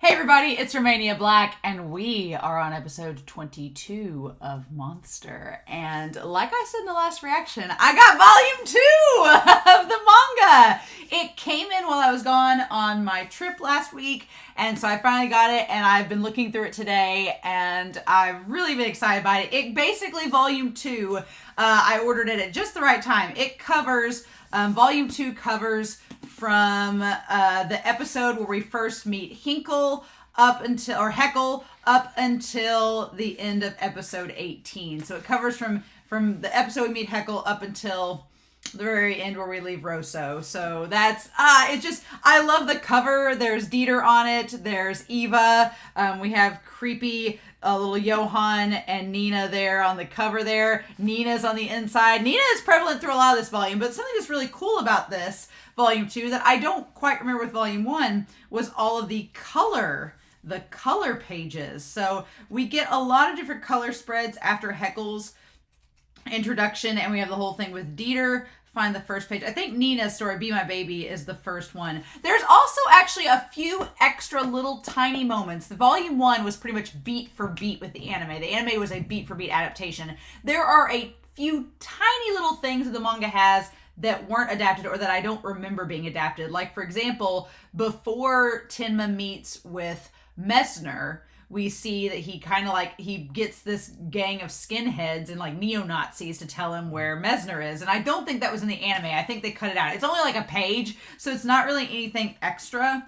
Hey everybody, it's Romania Black, and we are on episode 22 of Monster. And like I said in the last reaction, I got volume 2 of the manga! It came in while I was gone on my trip last week, and so I finally got it, and I've been looking through it today, and I've really been excited about it. It basically, volume 2, I ordered it at just the right time. It covers, volume 2 covers from the episode where we first meet Heckle up until the end of episode 18. So it covers from the episode we meet Heckle up until the very end where we leave Rosso. So that's it's just, I love the cover. There's Dieter on it. There's Eva. We have creepy little Johan and Nina there on the cover there. Nina's on the inside. Nina is prevalent through a lot of this volume, but something that's really cool about this volume 2 that I don't quite remember with volume 1 was all of the color pages. So we get a lot of different color spreads after Heckle's introduction, and we have the whole thing with Dieter. Find the first page. I think Nina's story, Be My Baby, is the first one. There's also actually a few extra little tiny moments. The volume 1 was pretty much beat for beat with the anime. The anime was a beat for beat adaptation. There are a few tiny little things that the manga has that weren't adapted or that I don't remember being adapted. Like, for example, before Tenma meets with Messner, we see that he gets this gang of skinheads and like neo-Nazis to tell him where Messner is. And I don't think that was in the anime. I think they cut it out. It's only like a page, so it's not really anything extra,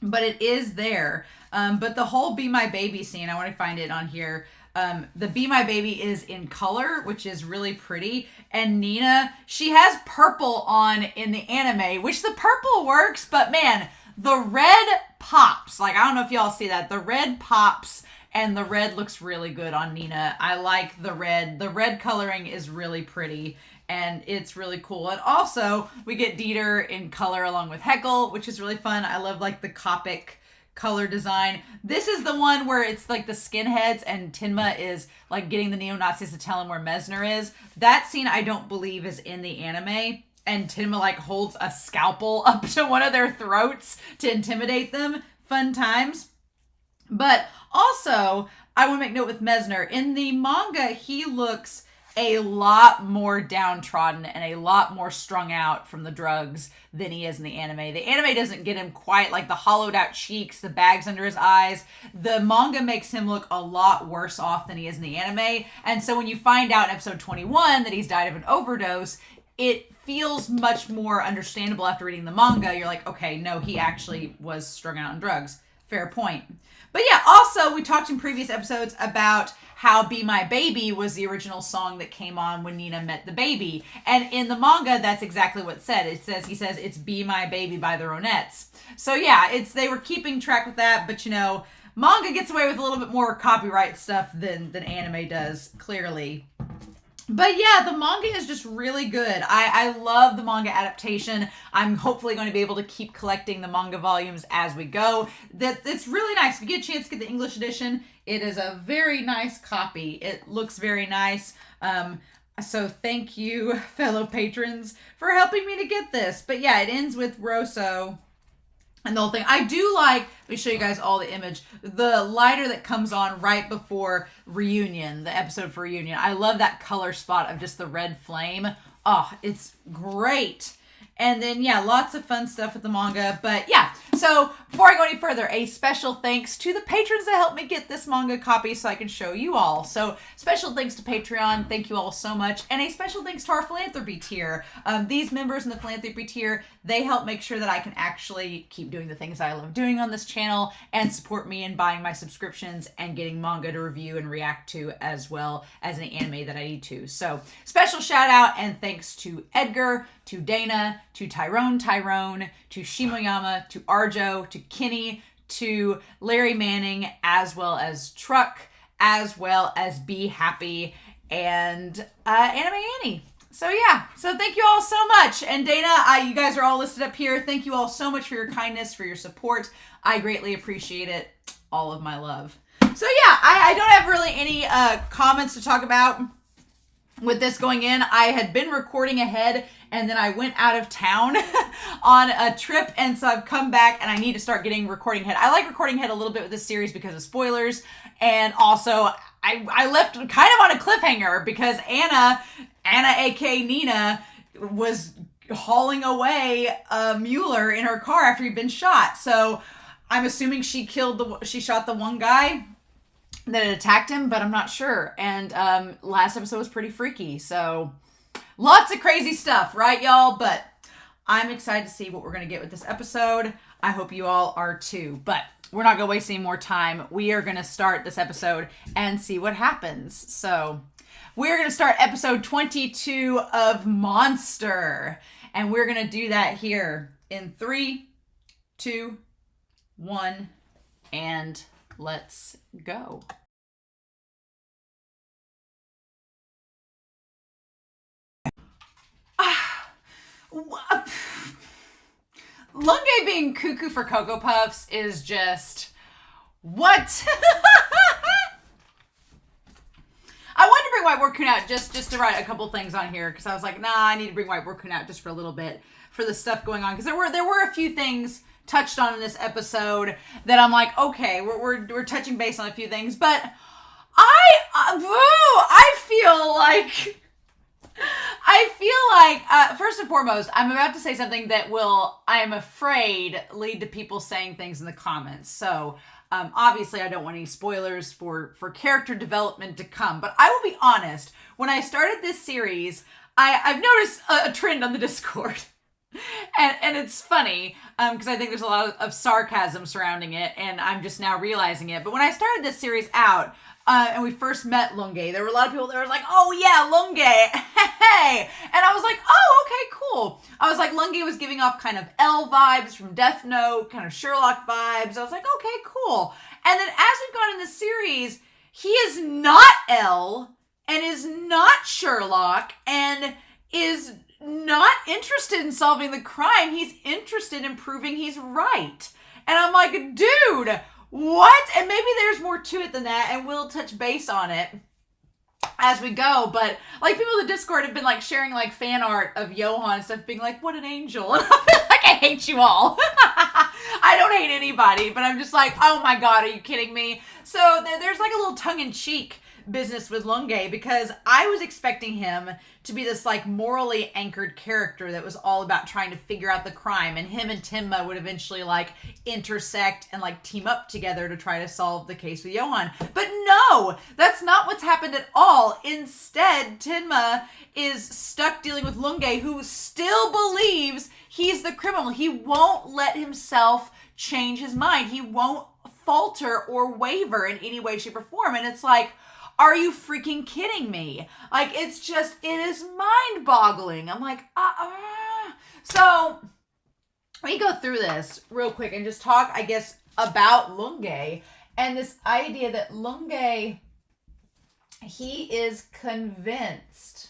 but it is there. But the whole Be My Baby scene, I want to find it on here. The Be My Baby is in color, which is really pretty. And Nina, she has purple on in the anime, which the purple works, but man, the red pops. Like, I don't know if y'all see that. The red pops, and the red looks really good on Nina. I like the red. The red coloring is really pretty, and it's really cool. And also, we get Dieter in color along with Heckle, which is really fun. I love, like, the Copic color design. This is the one where it's like the skinheads and Tenma is like getting the neo-Nazis to tell him where Messner is. That scene I don't believe is in the anime, and Tenma like holds a scalpel up to one of their throats to intimidate them. Fun times. But also, I want to make note with Messner. In the manga, he looks a lot more downtrodden and a lot more strung out from the drugs than he is in the anime. The anime doesn't get him quite like the hollowed out cheeks, the bags under his eyes. The manga makes him look a lot worse off than he is in the anime. And so when you find out in episode 21 that he's died of an overdose, it feels much more understandable after reading the manga. You're like, okay, no, he actually was strung out on drugs. Fair point. But yeah, also we talked in previous episodes about how Be My Baby was the original song that came on when Nina met the baby. And in the manga, that's exactly what it said. He says it's Be My Baby by the Ronettes. So yeah, they were keeping track with that, but you know, manga gets away with a little bit more copyright stuff than anime does, clearly. But yeah, the manga is just really good. I love the manga adaptation. I'm hopefully going to be able to keep collecting the manga volumes as we go. It's really nice. If you get a chance to get the English edition, it is a very nice copy. It looks very nice. So thank you, fellow patrons, for helping me to get this. But yeah, it ends with Rosso and the whole thing. I do like, let me show you guys all the image, the lighter that comes on right before Reunion, the episode for Reunion. I love that color spot of just the red flame. Oh, it's great. And then, yeah, lots of fun stuff with the manga. But yeah, so before I go any further, a special thanks to the patrons that helped me get this manga copy so I can show you all. So special thanks to Patreon. Thank you all so much. And a special thanks to our philanthropy tier. These members in the philanthropy tier, they help make sure that I can actually keep doing the things I love doing on this channel and support me in buying my subscriptions and getting manga to review and react to, as well as any anime that I need to. So special shout out and thanks to Edgar, to Dana, to Tyrone, to Shimoyama, to Arjo, to Kenny, to Larry Manning, as well as Truck, as well as Be Happy, and Anime Annie. So yeah, so thank you all so much. And Dana, you guys are all listed up here. Thank you all so much for your kindness, for your support. I greatly appreciate it. All of my love. So yeah, I don't have really any comments to talk about with this going in, I had been recording ahead and then I went out of town on a trip, and so I've come back and I need to start getting recording ahead. I like recording ahead a little bit with this series because of spoilers, and also I left kind of on a cliffhanger because Anna aka Nina, was hauling away Mueller in her car after he'd been shot. So I'm assuming she shot the one guy that had attacked him, but I'm not sure. And last episode was pretty freaky, so lots of crazy stuff, right, y'all? But I'm excited to see what we're going to get with this episode. I hope you all are too. But we're not going to waste any more time. We are going to start this episode and see what happens. So we're going to start episode 22 of Monster. And we're going to do that here in 3, 2, 1, and let's go. Lunge being cuckoo for Cocoa Puffs is just... what? I wanted to bring White Raccoon out just to write a couple things on here, because I was like, nah, I need to bring White Raccoon out just for a little bit for the stuff going on, because there were a few things touched on in this episode that I'm like, okay, we're touching base on a few things, but I feel like first and foremost, I'm about to say something that will, I'm afraid, lead to people saying things in the comments. So obviously I don't want any spoilers for character development to come, but I will be honest, when I started this series, I've noticed a trend on the Discord. And it's funny, because I think there's a lot of sarcasm surrounding it, and I'm just now realizing it. But when I started this series out, and we first met Lunge, there were a lot of people that were like, oh yeah, Lunge, hey! And I was like, oh, okay, cool. I was like, Lunge was giving off kind of L vibes from Death Note, kind of Sherlock vibes. I was like, okay, cool. And then as we've gone in the series, he is not L, and is not Sherlock, and is not interested in solving the crime. He's interested in proving he's right. And I'm like, dude, what? And maybe there's more to it than that, and we'll touch base on it as we go. But like, people in the Discord have been like sharing like fan art of Johan and stuff, being like, what an angel. And I feel like I hate you all. I don't hate anybody, but I'm just like, oh my God, are you kidding me? So there's like a little tongue-in-cheek business with Lunge, because I was expecting him to be this like morally anchored character that was all about trying to figure out the crime, and him and Tenma would eventually like intersect and like team up together to try to solve the case with Johan. But no, that's not what's happened at all. Instead, Tenma is stuck dealing with Lunge, who still believes he's the criminal. He won't let himself change his mind. He won't falter or waver in any way, shape, or form. And it's like, are you freaking kidding me? Like, it is mind-boggling. I'm like, So, let me go through this real quick and just talk, I guess, about Lunge and this idea that Lunge, he is convinced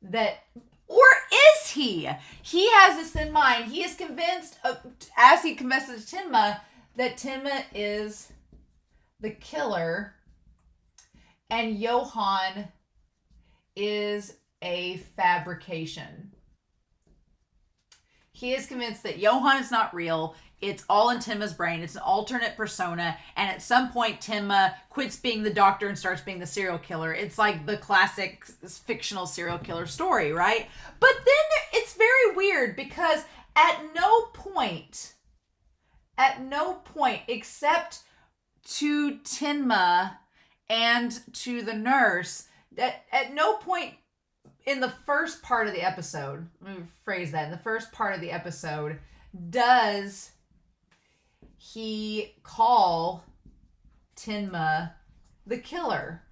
that, or is he? He has this in mind. He is convinced, as he confesses to Tenma, that Tenma is the killer, and Johan is a fabrication. He is convinced that Johan is not real. It's all in Tenma's brain. It's an alternate persona, and at some point Tenma quits being the doctor and starts being the serial killer. It's like the classic fictional serial killer story, right? But then it's very weird, because at no point except to Tenma and to the nurse, that at no point in the first part of the episode, let me phrase that, in the first part of the episode, does he call Tenma the killer.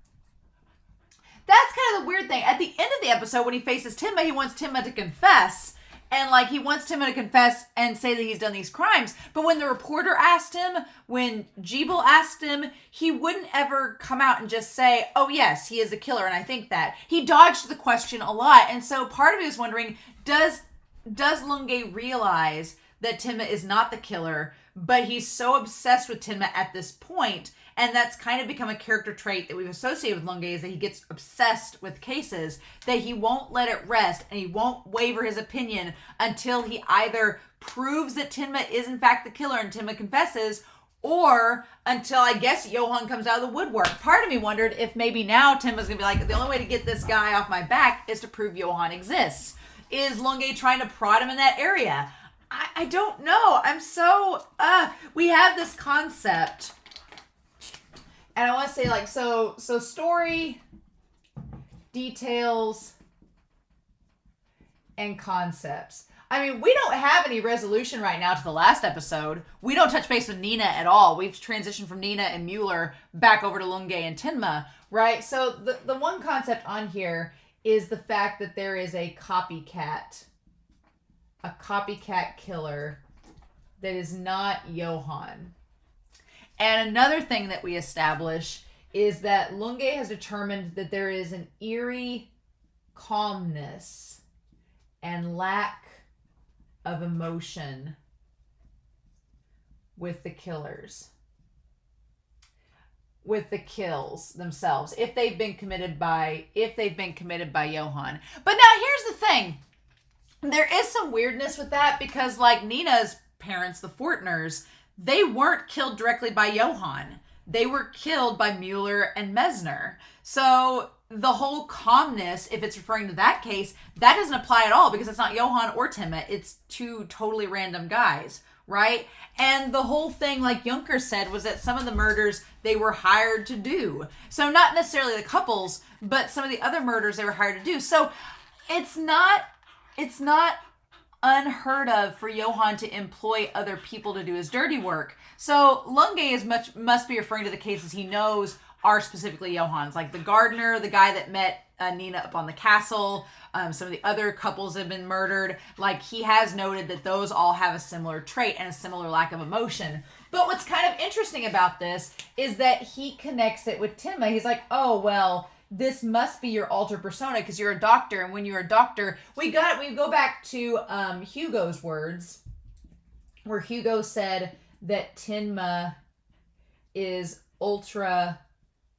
That's kind of the weird thing. At the end of the episode, when he faces Tenma, he wants Tenma to confess. And, like, he wants Tenma to confess and say that he's done these crimes. But when the reporter asked him, when Jeeble asked him, he wouldn't ever come out and just say, oh, yes, he is a killer, and I think that. He dodged the question a lot. And so part of me was wondering, does Lunge realize that Tenma is not the killer, but he's so obsessed with Tenma at this point, and that's kind of become a character trait that we've associated with LUNGE, is that he gets obsessed with cases, that he won't let it rest, and he won't waver his opinion until he either proves that Tenma is in fact the killer and Tenma confesses, or until, I guess, Johan comes out of the woodwork. Part of me wondered if maybe now Tenma's gonna be like, the only way to get this guy off my back is to prove Johan exists. Is LUNGE trying to prod him in that area? I don't know. I'm so, we have this concept, and I want to say, like, so story, details, and concepts. I mean, we don't have any resolution right now to the last episode. We don't touch base with Nina at all. We've transitioned from Nina and Mueller back over to LUNGE and Tenma, right? So the one concept on here is the fact that there is a copycat killer that is not Johan. And another thing that we establish is that LUNGE has determined that there is an eerie calmness and lack of emotion with the killers, with the kills themselves, if they've been committed by Johan. But now here's the thing. There is some weirdness with that, because like Nina's parents, the Fortners, they weren't killed directly by Johan. They were killed by Mueller and Messner. So the whole calmness, if it's referring to that case, that doesn't apply at all, because it's not Johan or Tenma. It's two totally random guys, right? And the whole thing, like Junker said, was that some of the murders they were hired to do. So not necessarily the couples, but some of the other murders they were hired to do. So it's not unheard of for Johan to employ other people to do his dirty work. So LUNGE must be referring to the cases he knows are specifically Johan's, like the gardener, the guy that met Nina up on the castle, some of the other couples that have been murdered. Like, he has noted that those all have a similar trait and a similar lack of emotion. But what's kind of interesting about this is that he connects it with Tenma. He's like, oh, well, this must be your alter persona because you're a doctor, and when you're a doctor, we go back to Hugo's words, where Hugo said that Tenma is ultra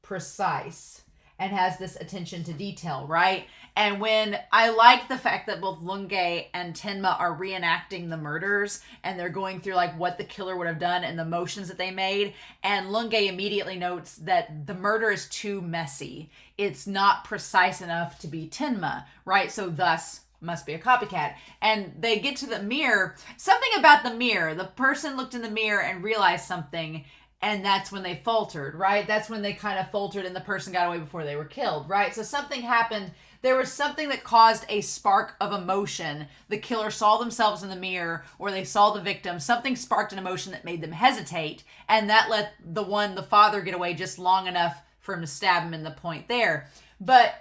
precise and has this attention to detail, right? And when I like the fact that both LUNGE and Tenma are reenacting the murders, and they're going through like what the killer would have done and the motions that they made, and LUNGE immediately notes that the murder is too messy. It's not precise enough to be Tenma, right? So thus must be a copycat. And they get to the mirror. Something about the mirror. The person looked in the mirror and realized something, and that's when they faltered, right? That's when they kind of faltered and the person got away before they were killed, right? So something happened. There was something that caused a spark of emotion. The killer saw themselves in the mirror, or they saw the victim. Something sparked an emotion that made them hesitate, and that let the father get away just long enough for him to stab him in the point there. But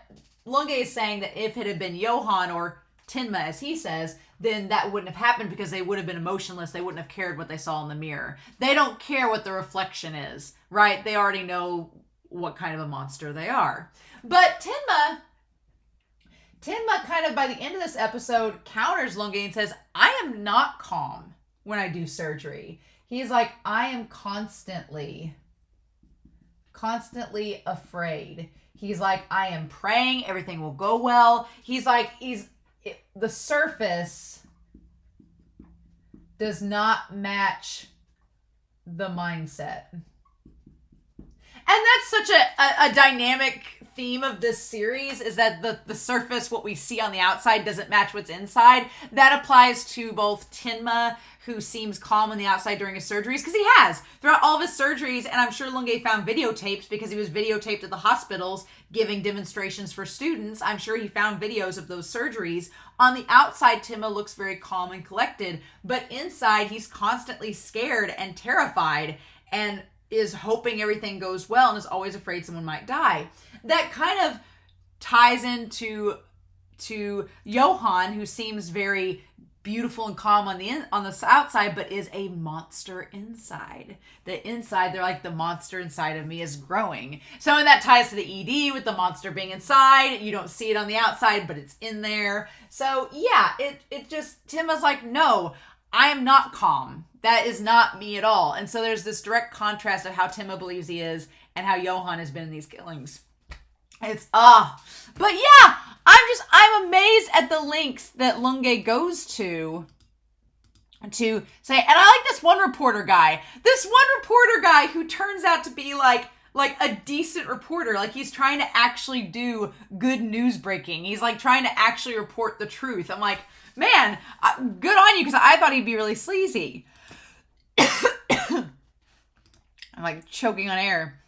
LUNGE is saying that if it had been Johan or Tenma, as he says, then that wouldn't have happened because they would have been emotionless. They wouldn't have cared what they saw in the mirror. They don't care what the reflection is, right? They already know what kind of a monster they are. But Tenma kind of by the end of this episode counters LUNGE and says, I am not calm when I do surgery. He's like, I am constantly afraid. He's like, I am praying everything will go well. He's like, the surface does not match the mindset. And that's such a dynamic theme of this series, is that the surface, what we see on the outside, doesn't match what's inside. That applies to both Tenma, who seems calm on the outside during his surgeries, because he has throughout all of his surgeries, and I'm sure LUNGE found videotapes because he was videotaped at the hospitals giving demonstrations for students. I'm sure he found videos of those surgeries. On the outside, Tenma looks very calm and collected, but inside he's constantly scared and terrified and is hoping everything goes well and is always afraid someone might die. That kind of ties into Johan, who seems very beautiful and calm on the outside, but is a monster inside. The inside, they're like, the monster inside of me is growing. So, and that ties to the ED with the monster being inside. You don't see it on the outside, but it's in there. So yeah, it just, Tenma's like, no, I am not calm. That is not me at all. And so there's this direct contrast of how Tenma believes he is and how Johan has been in these killings. It's, but yeah, I'm amazed at the lengths that Lunge goes to say, and I like this one reporter guy who turns out to be like a decent reporter. Like, he's trying to actually do good news breaking. He's like trying to actually report the truth. I'm like, man, good on you, because I thought he'd be really sleazy. I'm like choking on air.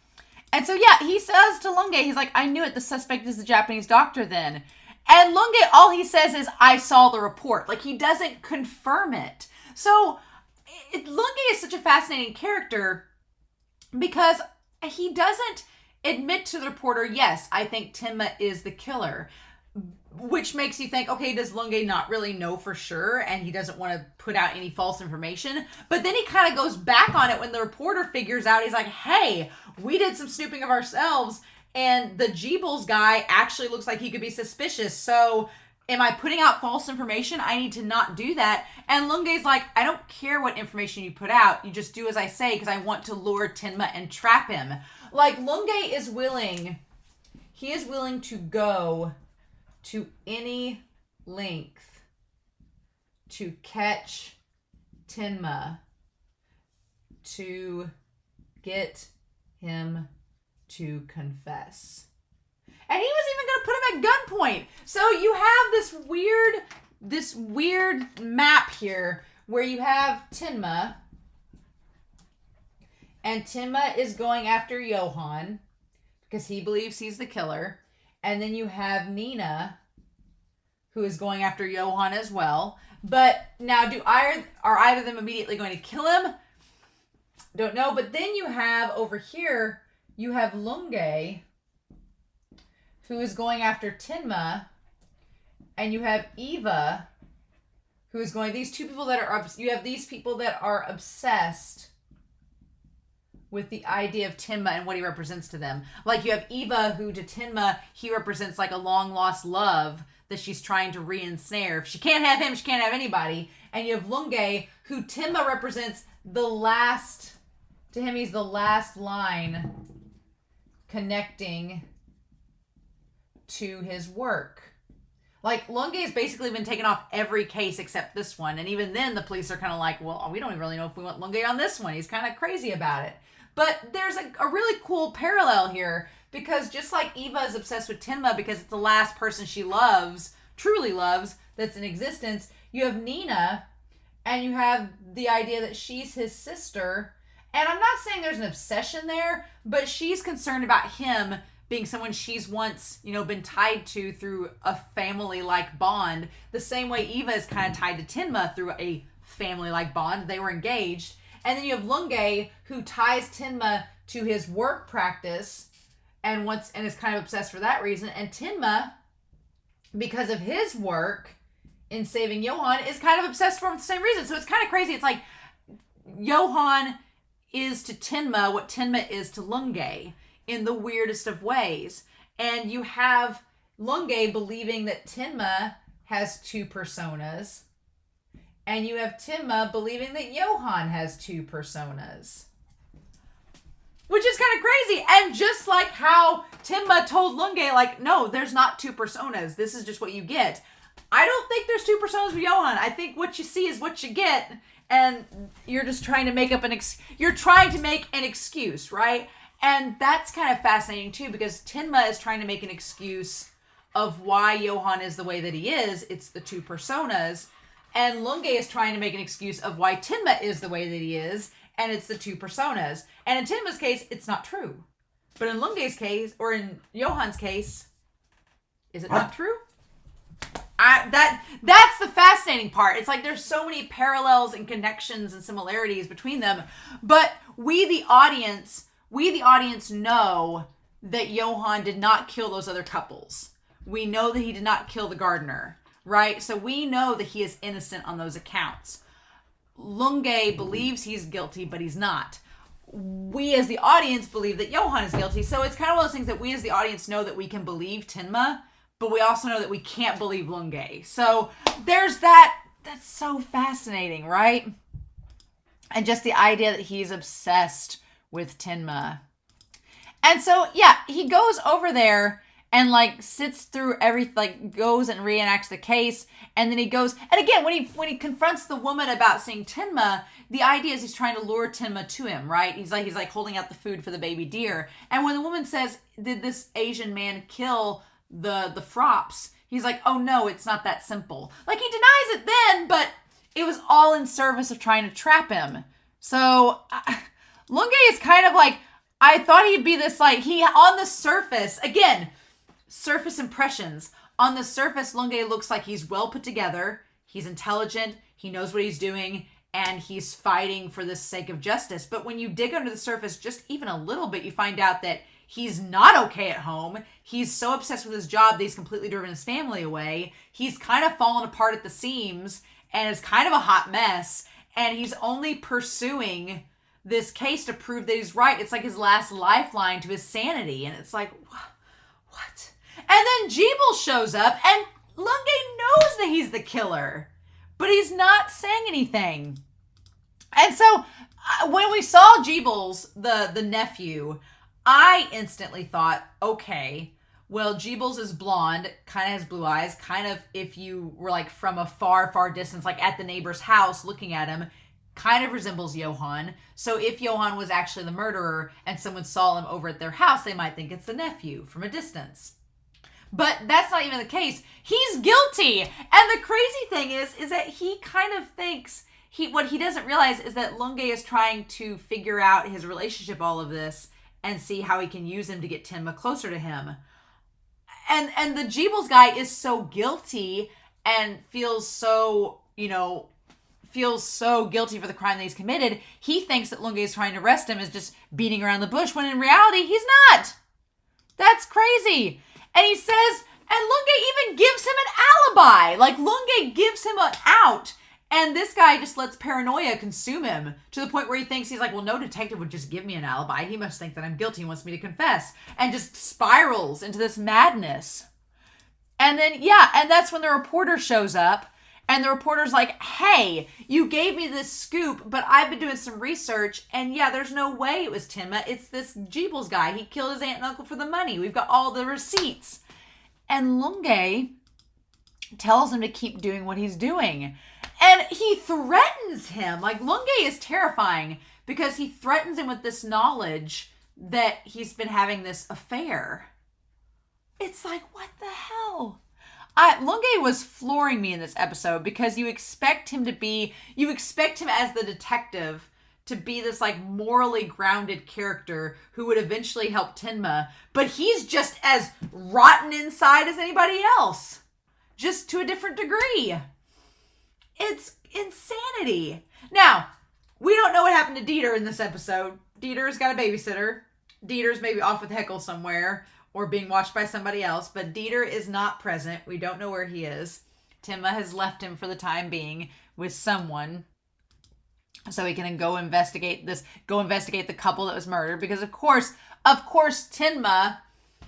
And so, yeah, he says to Lunge, he's like, I knew it. The suspect is the Japanese doctor then. And Lunge, all he says is, I saw the report. Like, he doesn't confirm it. So, Lunge is such a fascinating character because he doesn't admit to the reporter, yes, I think Tenma is the killer. Which makes you think, okay, does Lunge not really know for sure and he doesn't want to put out any false information? But then he kind of goes back on it when the reporter figures out, he's like, hey, we did some snooping of ourselves and the Jeebles guy actually looks like he could be suspicious. So am I putting out false information? I need to not do that. And Lunge's like, I don't care what information you put out. You just do as I say because I want to lure Tenma and trap him. Like, Lunge is willing, he is willing to go to any length to catch Tenma, to get him to confess. And he was even going to put him at gunpoint. So you have this weird map here where you have Tenma, and Tenma is going after Johan because he believes he's the killer. And then you have Nina, who is going after Johan as well. But now, are either of them immediately going to kill him? Don't know. But then you have, over here, you have Lunge, who is going after Tenma. And you have Eva, who is going, these two people that are, you have these people that are obsessed with the idea of Tenma and what he represents to them. Like, you have Eva, who to Tenma, he represents like a long-lost love that she's trying to re-ensnare. If she can't have him, she can't have anybody. And you have Lunge, who Tenma represents to him, he's the last line connecting to his work. Like, Lunge has basically been taken off every case except this one. And even then, the police are kind of like, well, we don't even really know if we want Lunge on this one. He's kind of crazy about it. But there's a really cool parallel here, because just like Eva is obsessed with Tenma because it's the last person she loves, truly loves, that's in existence, you have Nina, and you have the idea that she's his sister. And I'm not saying there's an obsession there, but she's concerned about him being someone she's once, been tied to through a family-like bond, the same way Eva is kind of tied to Tenma through a family-like bond. They were engaged. And then you have Lunge, who ties Tenma to his work practice and is kind of obsessed for that reason. And Tenma, because of his work in saving Johan, is kind of obsessed for the same reason. So it's kind of crazy. It's like Johan is to Tenma what Tenma is to Lunge in the weirdest of ways. And you have Lunge believing that Tenma has two personas. And you have Tenma believing that Johan has two personas. Which is kind of crazy. And just like how Tenma told Lunge, like, no, there's not two personas. This is just what you get. I don't think there's two personas with Johan. I think what you see is what you get. And you're just trying to make up you're trying to make an excuse, right? And that's kind of fascinating too, because Tenma is trying to make an excuse of why Johan is the way that he is. It's the two personas. And Lunge is trying to make an excuse of why Tenma is the way that he is, and it's the two personas. And in Tenma's case, it's not true. But in Lunge's case, or in Johan's case, is it not true? That's the fascinating part. It's like there's so many parallels and connections and similarities between them. But we the audience know that Johan did not kill those other couples. We know that he did not kill the gardener. Right? So we know that he is innocent on those accounts. Lunge believes he's guilty, but he's not. We as the audience believe that Johan is guilty. So it's kind of one of those things that we as the audience know that we can believe Tenma, but we also know that we can't believe Lunge. So there's that. That's so fascinating, right? And just the idea that he's obsessed with Tenma. And so, yeah, he goes over there and like sits through everything, like goes and reenacts the case. And then he goes, and again, when he confronts the woman about seeing Tenma, the idea is he's trying to lure Tenma to him, right? He's like holding out the food for the baby deer. And when the woman says, did this Asian man kill the frops? He's like, oh no, it's not that simple. Like, he denies it then, but it was all in service of trying to trap him. So Lunge is kind of like, I thought he'd be this, like, he on the surface, again, surface impressions. On the surface, Lunge looks like he's well put together, he's intelligent, he knows what he's doing, and he's fighting for the sake of justice. But when you dig under the surface just even a little bit, you find out that he's not okay at home. He's so obsessed with his job that he's completely driven his family away. He's kind of fallen apart at the seams and is kind of a hot mess. And he's only pursuing this case to prove that he's right. It's like his last lifeline to his sanity. And it's like, what? And then Jeebles shows up and Lunge knows that he's the killer, but he's not saying anything. And so when we saw Jeebles, the nephew, I instantly thought, okay, well, Jeebles is blonde, kind of has blue eyes, kind of, if you were like from a far, far distance, like at the neighbor's house looking at him, kind of resembles Johan. So if Johan was actually the murderer and someone saw him over at their house, they might think it's the nephew from a distance. But that's not even the case. He's guilty. And the crazy thing is that he kind of thinks, what he doesn't realize is that Lunge is trying to figure out his relationship, all of this, and see how he can use him to get Tenma closer to him. And the Jeebles guy is so guilty and feels so guilty for the crime that he's committed. He thinks that Lunge is trying to arrest him, is just beating around the bush, when in reality, he's not. That's crazy. And he says, and Lunge even gives him an alibi. Like, Lunge gives him an out. And this guy just lets paranoia consume him to the point where he thinks, he's like, well, no detective would just give me an alibi. He must think that I'm guilty and wants me to confess. And just spirals into this madness. And then, and that's when the reporter shows up. And the reporter's like, hey, you gave me this scoop, but I've been doing some research. And there's no way it was Tenma. It's this Jeebles guy. He killed his aunt and uncle for the money. We've got all the receipts. And Lunge tells him to keep doing what he's doing. And he threatens him. Like, Lunge is terrifying because he threatens him with this knowledge that he's been having this affair. It's like, what the hell? Lunge was flooring me in this episode because you expect him as the detective to be this like morally grounded character who would eventually help Tenma, but he's just as rotten inside as anybody else, just to a different degree. It's insanity. Now, we don't know what happened to Dieter in this episode. Dieter's got a babysitter. Dieter's maybe off with Heckle somewhere or being watched by somebody else, but Dieter is not present. We don't know where he is. Tenma has left him for the time being with someone so he can go investigate the couple that was murdered, because of course, Tenma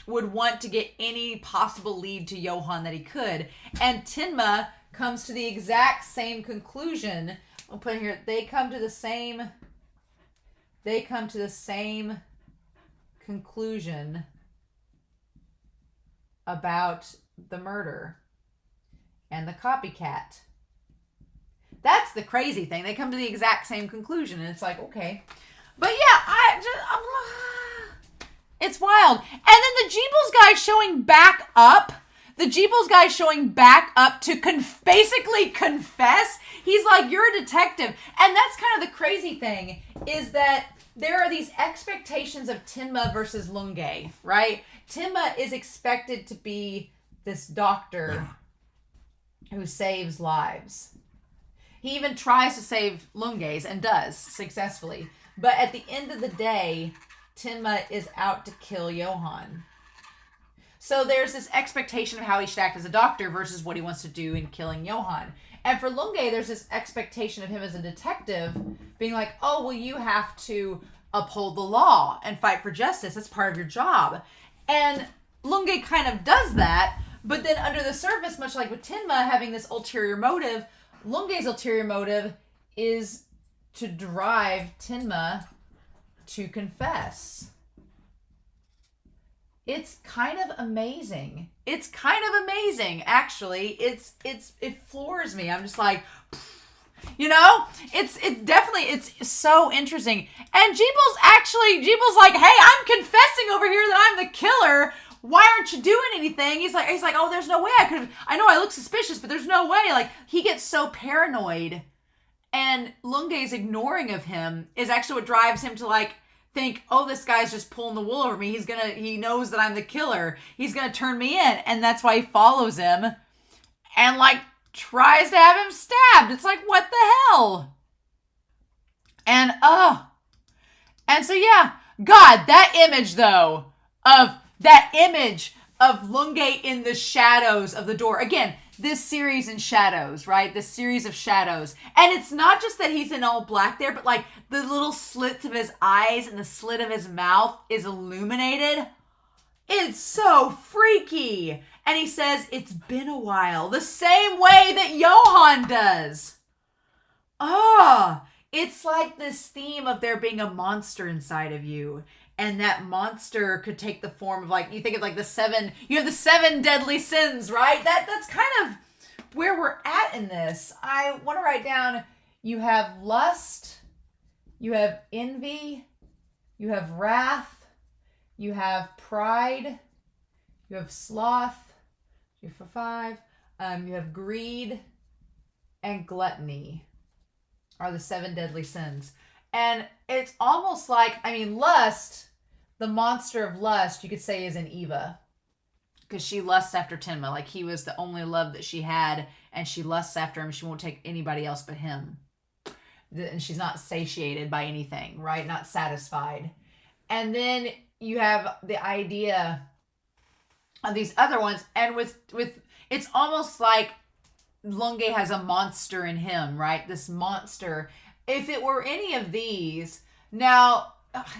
would want to get any possible lead to Johan that he could. And Tenma comes to the exact same conclusion. I'll put it here. They come to the same conclusion about the murder and the copycat. That's the crazy thing. They come to the exact same conclusion, and it's like, okay. But it's wild. And then the Jeebles guy showing back up. To basically confess. He's like, you're a detective. And that's kind of the crazy thing, is that there are these expectations of Tenma versus Lunge, right? Tenma is expected to be this doctor who saves lives. He even tries to save Lunge's and does successfully. But at the end of the day, Tenma is out to kill Johan. So there's this expectation of how he should act as a doctor versus what he wants to do in killing Johan. And for Lunge, there's this expectation of him as a detective being like, oh, well, you have to uphold the law and fight for justice. That's part of your job. And Lunge kind of does that, but then under the surface, much like with Tenma having this ulterior motive, Lunge's ulterior motive is to drive Tenma to confess. It's kind of amazing. It's kind of amazing, actually. It floors me. I'm just like, you know, it's so interesting. And Jeebel's like, hey, I'm confessing over here that I'm the killer. Why aren't you doing anything? He's like, oh, there's no way I know I look suspicious, but there's no way. Like, he gets so paranoid, and Lunge's ignoring of him is actually what drives him to like think, oh, this guy's just pulling the wool over me. He knows that I'm the killer. He's gonna turn me in. And that's why he follows him and like tries to have him stabbed. It's like, what the hell? And so yeah, God, that image though, of Lunge in the shadows of the door. Again, this series in shadows, right? This series of shadows. And it's not just that he's in all black there, but like the little slits of his eyes and the slit of his mouth is illuminated. It's so freaky. And he says, it's been a while. The same way that Johan does. It's like this theme of there being a monster inside of you. And that monster could take the form of like, you think of like you have the 7 deadly sins, right? That's kind of where we're at in this. I want to write down, you have lust, you have envy, you have wrath, you have pride, you have sloth, you have 5, you have greed, and gluttony are the 7 deadly sins. And it's almost like, lust, the monster of lust, you could say, is an Eva. Because she lusts after Tenma. Like, he was the only love that she had, and she lusts after him. She won't take anybody else but him. And she's not satiated by anything, right? Not satisfied. And then you have the idea of these other ones. And with it's almost like Lunge has a monster in him, right? This monster. If it were any of these, now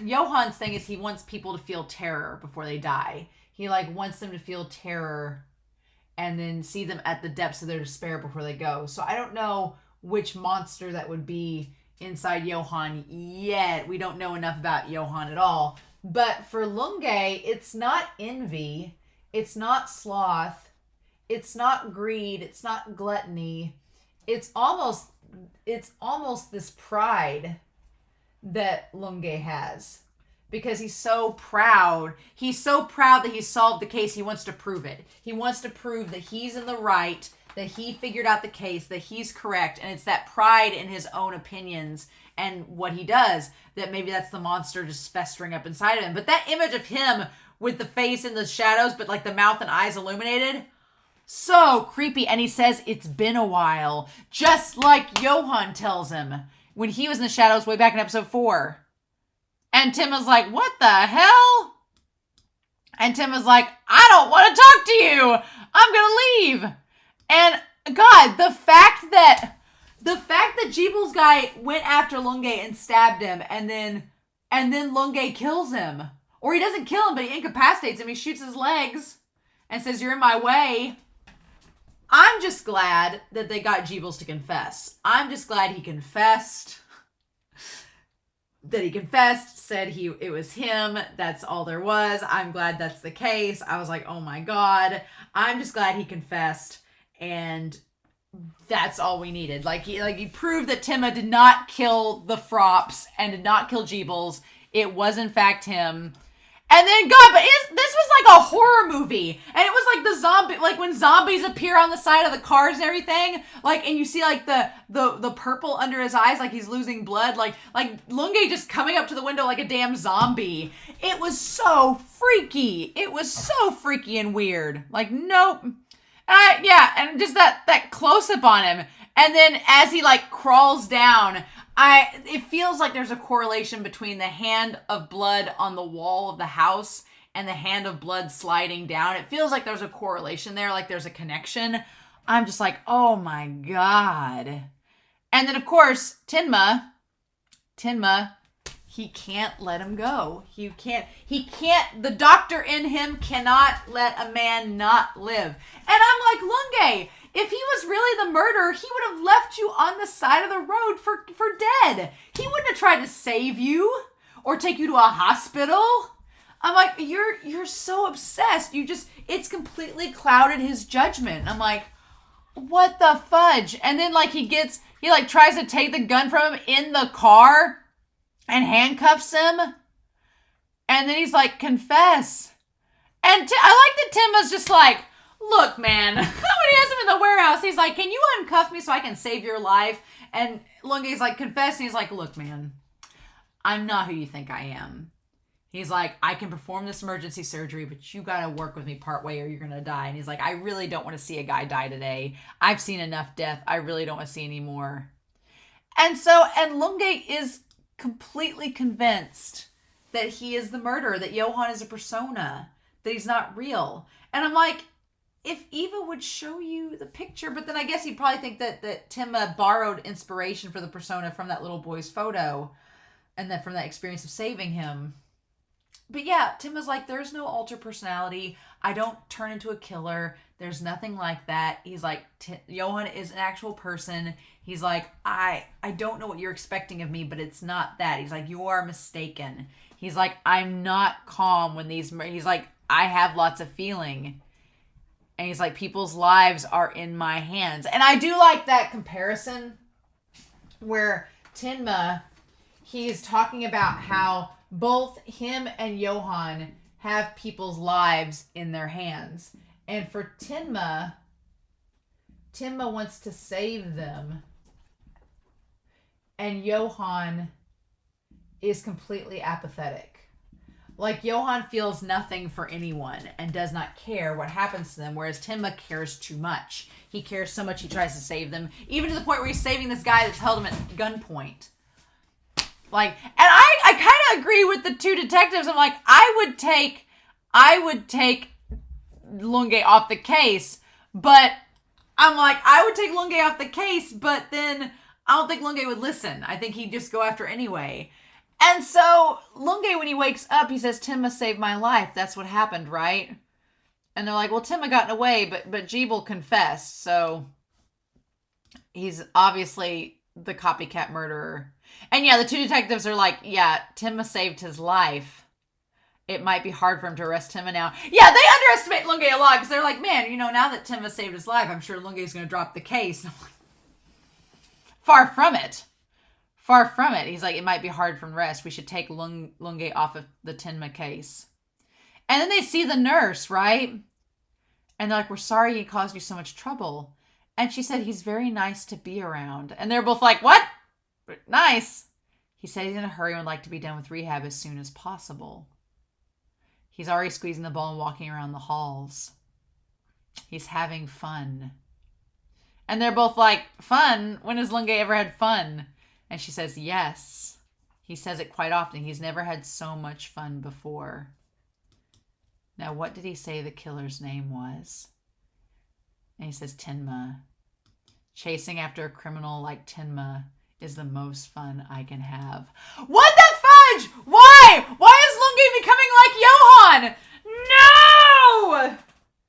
Johan's thing is he wants people to feel terror before they die. He like wants them to feel terror and then see them at the depths of their despair before they go. So I don't know which monster that would be inside Johan yet. We don't know enough about Johan at all. But for Lunge, it's not envy. It's not sloth. It's not greed. It's not gluttony. It's almost this pride that Lunge has, because he's so proud. He's so proud that he solved the case. He wants to prove it. He wants to prove that he's in the right, that he figured out the case, that he's correct. And it's that pride in his own opinions and what he does that maybe that's the monster just festering up inside of him. But that image of him with the face in the shadows, but like the mouth and eyes illuminated, so creepy. And he says, it's been a while, just like Johan tells him when he was in the shadows way back in episode 4. And Tim is like, what the hell? And Tim is like, I don't want to talk to you. I'm going to leave. And God, the fact that Jeebel's guy went after Lunge and stabbed him, and then Lunge kills him. Or he doesn't kill him, but he incapacitates him. He shoots his legs and says, you're in my way. I'm just glad that they got Jeebels to confess. I'm just glad he confessed. That he confessed, said it was him. That's all there was. I'm glad that's the case. I was like, oh my God. I'm just glad he confessed. And that's all we needed. He proved that Tenma did not kill the Frops and did not kill Jeebels. It was in fact him. And then, God, but this was like a horror movie. And it was like the zombie, like when zombies appear on the side of the cars and everything. Like, and you see like the purple under his eyes, like he's losing blood. Like Lunge just coming up to the window like a damn zombie. It was so freaky. It was so freaky and weird. Like, nope. Yeah, and just that close-up on him. And then as he like crawls down, it feels like there's a correlation between the hand of blood on the wall of the house and the hand of blood sliding down. It feels like there's a correlation there, like there's a connection. I'm just like, oh my God. And then of course, Tenma, he can't let him go. He can't, the doctor in him cannot let a man not live. And I'm like, Lunge, If he was really the murderer, he would have left you on the side of the road for dead. He wouldn't have tried to save you or take you to a hospital. I'm like, you're so obsessed. It's completely clouded his judgment. I'm like, what the fudge? And then like he tries to take the gun from him in the car and handcuffs him. And then he's like, confess. And I like that Tenma's just like, look, man, when he has him in the warehouse, he's like, can you uncuff me so I can save your life? And Lunge's like, confess. And he's like, look, man, I'm not who you think I am. He's like, I can perform this emergency surgery, but you got to work with me partway or you're going to die. And he's like, I really don't want to see a guy die today. I've seen enough death. I really don't want to see any more. And Lunge is completely convinced that he is the murderer, that Johan is a persona, that he's not real. And I'm like, if Eva would show you the picture, but then I guess he'd probably think that Tenma borrowed inspiration for the persona from that little boy's photo and then from that experience of saving him. But yeah, Tenma's like, there's no alter personality. I don't turn into a killer. There's nothing like that. He's like, Johan is an actual person. He's like, I don't know what you're expecting of me, but it's not that. He's like, you are mistaken. He's like, I'm not calm when he's like, I have lots of feeling. And he's like, people's lives are in my hands. And I do like that comparison where Tenma, he's talking about how both him and Johan have people's lives in their hands. And for Tenma wants to save them. And Johan is completely apathetic. Like, Johan feels nothing for anyone and does not care what happens to them, whereas Tenma cares too much. He cares so much he tries to save them, even to the point where he's saving this guy that's held him at gunpoint. Like, and I kind of agree with the two detectives. I'm like, I would take Lunge off the case, but I'm like, I would take Lunge off the case, but then I don't think Lunge would listen. I think he'd just go after anyway. And so Lunge, when he wakes up, he says, Tenma saved my life. That's what happened, right? And they're like, well, Tenma got away, but Jeeble confessed. So he's obviously the copycat murderer. And yeah, the two detectives are like, yeah, Tenma saved his life. It might be hard for him to arrest Tenma now. Yeah, they underestimate Lunge a lot because they're like, man, now that Tenma saved his life, I'm sure Lunge's going to drop the case. Far from it. Far from it. He's like, it might be hard for him to rest. We should take Lunge off of the Tenma case. And then they see the nurse, right? And they're like, we're sorry he caused you so much trouble. And she said, he's very nice to be around. And they're both like, what? Nice. He said he's in a hurry and would like to be done with rehab as soon as possible. He's already squeezing the ball and walking around the halls. He's having fun. And they're both like, fun? When has Lunge ever had fun? And she says, yes. He says it quite often. He's never had so much fun before. Now, what did he say the killer's name was? And he says, Tenma. Chasing after a criminal like Tenma is the most fun I can have. What the fudge? Why? Why is Lunge becoming like Johan? No!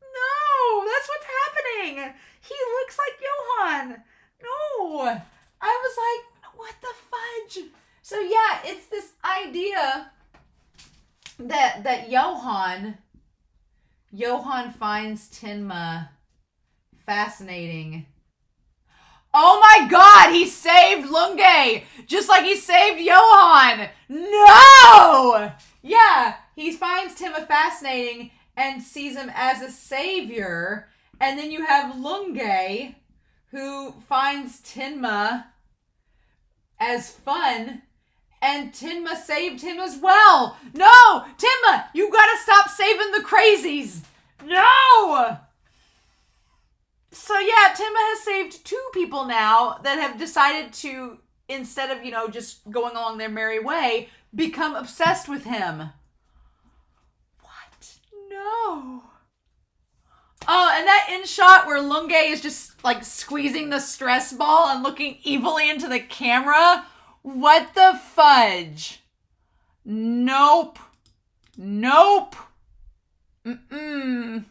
No, that's what's happening. He looks like Johan. No. I was like, what the fudge? So yeah, it's this idea that Johan finds Tenma fascinating. Oh my god, he saved Lunge! Just like he saved Johan! No! Yeah, he finds Tenma fascinating and sees him as a savior. And then you have Lunge, who finds Tenma as fun, and Tenma saved him as well. No! Tenma, you gotta stop saving the crazies! No! So yeah, Tenma has saved two people now that have decided to, instead of, just going along their merry way, become obsessed with him. What? No. Oh, and that in shot where Lunge is just like squeezing the stress ball and looking evilly into the camera. What the fudge? Nope. Nope. Mm-mm.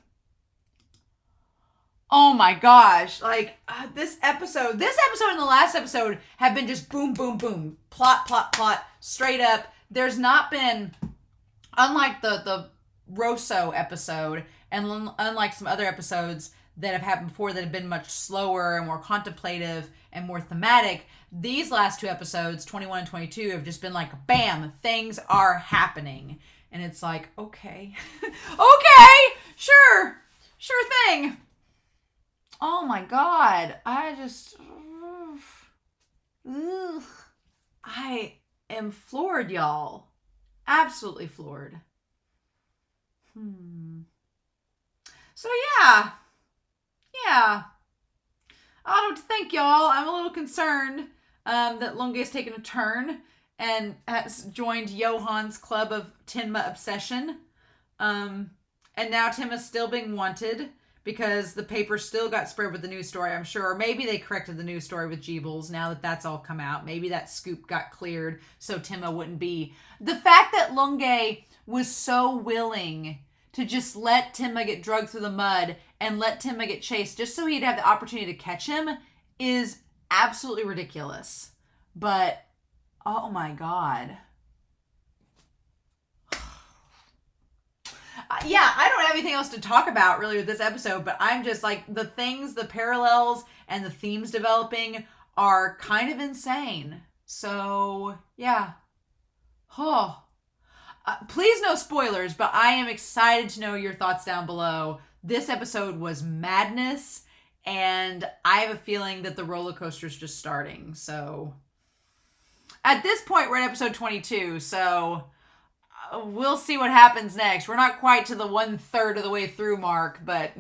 Oh my gosh. Like, this episode and the last episode have been just boom, boom, boom. Plot, plot, plot. Straight up. There's not been, unlike the Rosso episode, and unlike some other episodes that have happened before that have been much slower and more contemplative and more thematic, these last two episodes, 21 and 22, have just been like, bam, things are happening. And it's like, okay. Okay, sure thing. Oh my God. I am floored, y'all. Absolutely floored. So yeah. I don't know what to think, y'all. I'm a little concerned that Lunge's taken a turn and has joined Johan's club of Tenma obsession. And now Tenma's still being wanted because the paper still got spread with the news story, I'm sure. Or maybe they corrected the news story with Jeebles now that that's all come out. Maybe that scoop got cleared so Tenma wouldn't be. The fact that Lunge was so willing to just let Tenma get drugged through the mud and let Tenma get chased just so he'd have the opportunity to catch him is absolutely ridiculous. But, oh my God. Yeah, I don't have anything else to talk about really with this episode, but I'm just like, the parallels and the themes developing are kind of insane. So, yeah. Please no spoilers, but I am excited to know your thoughts down below. This episode was madness, and I have a feeling that the roller coaster is just starting. So, at this point, we're at episode 22, so we'll see what happens next. We're not quite to the 1/3 of the way through mark, but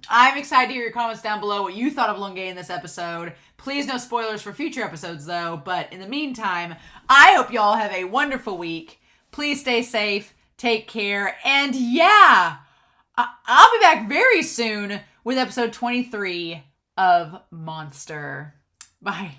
I'm excited to hear your comments down below, what you thought of Lunge in this episode. Please no spoilers for future episodes, though. But in the meantime, I hope y'all have a wonderful week. Please stay safe, take care, and yeah, I'll be back very soon with episode 23 of Monster. Bye.